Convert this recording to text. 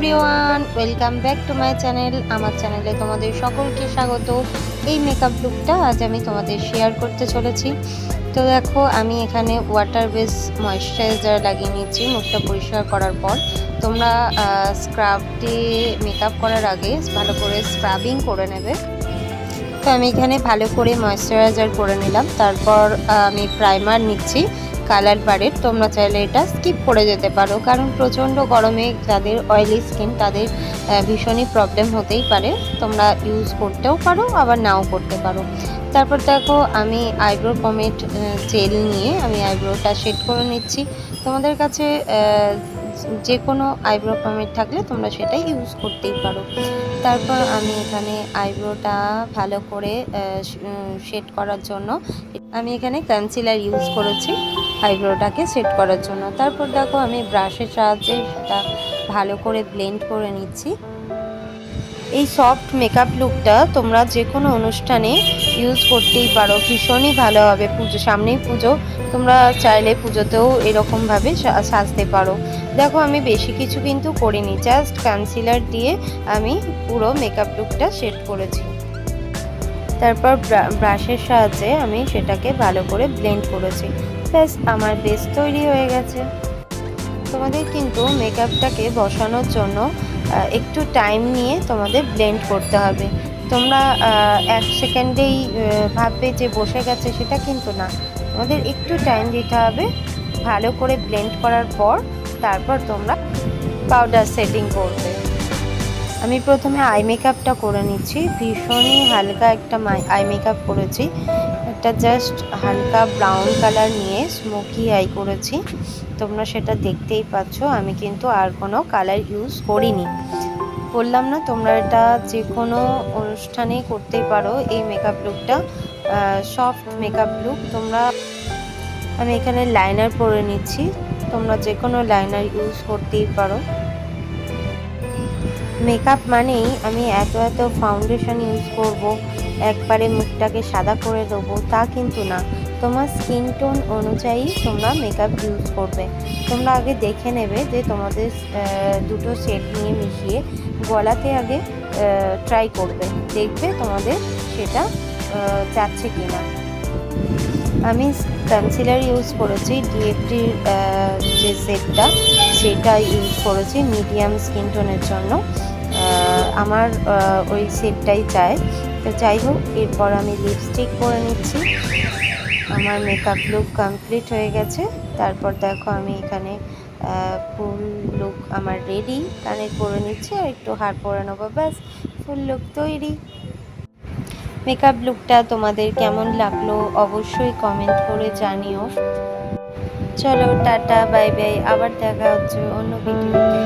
Everyone, welcome back to my channel. আমার চ্যানেলে তোমাদের সকলকে স্বাগত। এই মেকআপ লুকটা আজ আমি তোমাদের শেয়ার করতে চলেছি। তো দেখো, আমি এখানে ওয়াটার বেস ময়েশ্চারাইজার লাগিয়ে নিচ্ছি মুখটা পরিষ্কার করার পর। তোমরা স্ক্রাব দিয়ে মেকআপ করার আগে ভালো করে স্ক্রাবিং করে নেবে। তো আমি এখানে ভালো করে ময়েশ্চারাইজার করে নিলাম। তারপর আমি প্রাইমার নিচ্ছি কালার বারের। তোমরা চাইলে এটা স্কিপ করে যেতে পারো, কারণ প্রচণ্ড গরমে যাদের অয়েলি স্কিন তাদের ভীষণই প্রবলেম হতেই পারে। তোমরা ইউজ করতেও পারো, আবার নাও করতে পারো। তারপর দেখো, আমি আইব্রো পমেড জেল নিয়ে আমি আইব্রোটা শেড করে নিচ্ছি। তোমাদের কাছে যে কোনো আইব্রো পমেড থাকলে তোমরা সেটাই ইউজ করতেই পারো। তারপর আমি এখানে আইব্রোটা ভালো করে শেড করার জন্য আমি এখানে কনসিলার ইউজ করেছি আইব্রোটাকে সেট করার জন্য। তারপর দেখো, আমি ব্রাশের সাহায্যে সেটা ভালো করে ব্লেন্ড করে নিচ্ছি। এই সফট মেকআপ লুকটা তোমরা যে কোনো অনুষ্ঠানে ইউজ করতেই পারো, ভীষণই ভালো হবে। পুজো সামনেই পুজো, তোমরা চাইলে পুজোতেও এরকমভাবে সাজতে পারো। দেখো, আমি বেশি কিছু কিন্তু করিনি, জাস্ট কনসিলার দিয়ে আমি পুরো মেকআপ লুকটা সেট করেছি। তারপর ব্রাশের সাহায্যে আমি সেটাকে ভালো করে ব্লেন্ড করেছি। ব্যাস, আমার বেস তৈরি হয়ে গেছে। তোমাদের কিন্তু মেকআপটাকে বসানোর জন্য একটু টাইম নিয়ে তোমাদের ব্লেন্ড করতে হবে। তোমরা 1 সেকেন্ডেই ভাববে যে বসে গেছে, সেটা কিন্তু না। তোমাদের একটু টাইম দিতে হবে। ভালো করে ব্লেন্ড করার পর তারপর তোমরা পাউডার সেটিং করবে। আমি প্রথমে আই মেকআপটা করে নিচ্ছি। ভীষণই হালকা একটা আই মেকআপ করেছি, একটা জাস্ট হালকা ব্রাউন কালার নিয়ে স্মোকি আই করেছি। তোমরা সেটা দেখতেই পাচ্ছ, আমি কিন্তু আর কোনো কালার ইউজ করিনি। বললাম না, তোমরা এটা যে কোনো অনুষ্ঠানেই করতেই পারো। এই মেকআপ লুকটা সফট মেকআপ লুক। আমি এখানে লাইনার পরে নিচ্ছি। তোমরা যে কোনো লাইনার ইউজ করতেই পারো। মেকআপ মানেই আমি এত ফাউন্ডেশন ইউজ করব, একবারে মুখটাকে সাদা করে দেবো, তা কিন্তু না। তোমার স্কিন টোন অনুযায়ী তোমরা মেকআপ ইউজ করবে। তোমরা আগে দেখে নেবে যে তোমাদের দুটো সেট নিয়ে মিশিয়ে গলাতে আগে ট্রাই করবে, দেখবে তোমাদের সেটা যাচ্ছে কি না। আমি কনসিলার ইউজ করেছি, ডিএফটির যে সেটটা সেটা ইউজ করেছি মিডিয়াম স্কিন টোনের জন্য। আমার ওই সেটটাই চাই। তো যাই হোক, এরপর আমি লিপস্টিক করে নিচ্ছি। আমার মেকআপ লুক কমপ্লিট হয়ে গেছে। তারপর দেখো, আমি এখানে ফুল লুক আমার রেডি। কানে করে নিচ্ছি আর একটু হার পরে নেবো, ব্যাস ফুল লুক তৈরি। মেকআপ লুকটা তোমাদের কেমন লাগলো অবশ্যই কমেন্ট করে জানিও। চলো, টাটা, বাই বাই, আবার দেখা হচ্ছে অন্য ভিডিওতে।